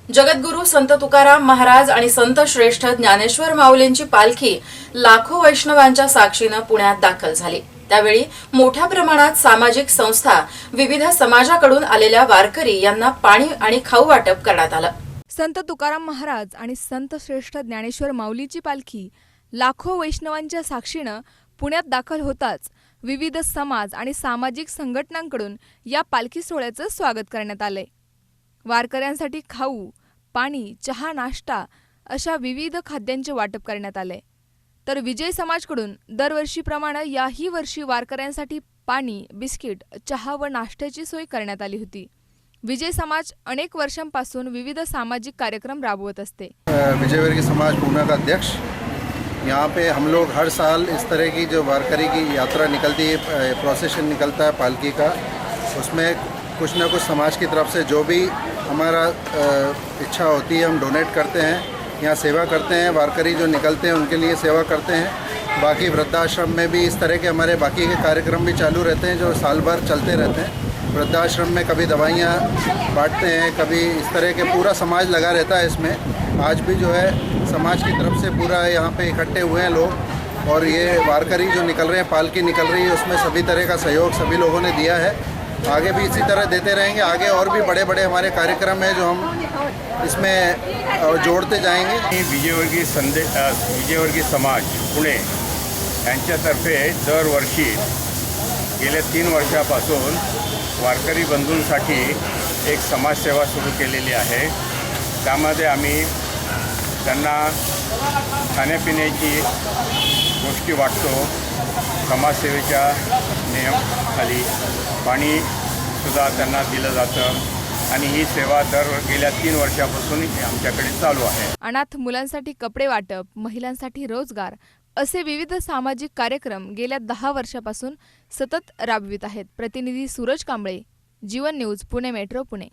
जगद्गुरू संत तुकाराम महाराज आणि संत श्रेष्ठ ज्ञानेश्वर माऊलींची पालखी लाखो वैष्णवांच्या साक्षीनं पुण्यात दाखल झाली। त्यावेळी मोठ्या प्रमाणात सामाजिक संस्था, विविध समाजाकडून आलेल्या वारकरी यांना पाणी आणि खाऊ वाटप करण्यात आलं। संत तुकाराम महाराज आणि संत श्रेष्ठ ज्ञानेश्वर माऊलीची पालखी लाखो वैष्णवांच्या साक्षीनं पुण्यात दाखल होताच विविध समाज आणि सामाजिक संघटनांकडून या पालखी सोहळ्याचं स्वागत करण्यात आलंय। वारकऱ्यांसाठी खाऊ, पाणी, चहा, नाश्ता अशा विविध खाद्यांचे वाटप करण्यात आले। तर विजय समाजकडून दरवर्षीप्रमाणे याही वर्षी वारकऱ्यांसाठी पाणी, बिस्किट, चहा व नाश्त्याची सोय करण्यात आली होती। विजय समाज अनेक वर्षांपासून विविध सामाजिक कार्यक्रम राबवत असते। विजयवर्गीय समाज पूना का अध्यक्ष, यहाँ पे हम लोग हर साल इस तरह की जो वारकरी की यात्रा निकलती है, प्रोसेशन निकलता है पालकी का, उसमें कुछ ना कुछ समाज की तरफ से जो भी हमारा इच्छा होती है हम डोनेट करते हैं, यहाँ सेवा करते हैं। वारकरी जो निकलते हैं उनके लिए सेवा करते हैं। बाकी वृद्धाश्रम में भी इस तरह के हमारे बाकी के कार्यक्रम भी चालू रहते हैं जो साल भर चलते रहते हैं। वृद्धाश्रम में कभी दवाइयाँ बांटते हैं, कभी इस तरह के पूरा समाज लगा रहता है इसमें। आज भी जो है समाज की तरफ से पूरा यहाँ पे इकट्ठे हुए हैं लोग, और ये वारकरी जो निकल रहे हैं, पालकी निकल रही है, उसमें सभी तरह का सहयोग सभी लोगों ने दिया है। आगे भी इसी तरह देते रहेंगे। आगे और भी बड़े बड़े हमारे कार्यक्रम हैं जो हम इसमें जोड़ते जाएंगे। विजयवर्गीय समाज पुणे यांच्यातर्फे दरवर्षी गेल्या 3 वर्षापासून वारकरी बंधूंसाठी एक समाजसेवा सुरू केलेली आहे। त्यामध्ये आम्ही त्यांना खाण्यापिण्याची गोष्टी वाटतो। समाजसेवेच्या नियमाखाली पाणीसुद्धा त्यांना दिलं जातं आणि ही सेवा गेल्या 3 वर्षापासून आमच्याकडे चालू आहे। अनाथ मुलांसाठी कपडे वाटप, महिलांसाठी रोजगार असे विविध सामाजिक कार्यक्रम गेल्या 10 वर्षापासून सतत राबवित आहेत। प्रतिनिधी सूरज कांबळे, जीवन न्यूज, पुणे मेट्रो, पुणे।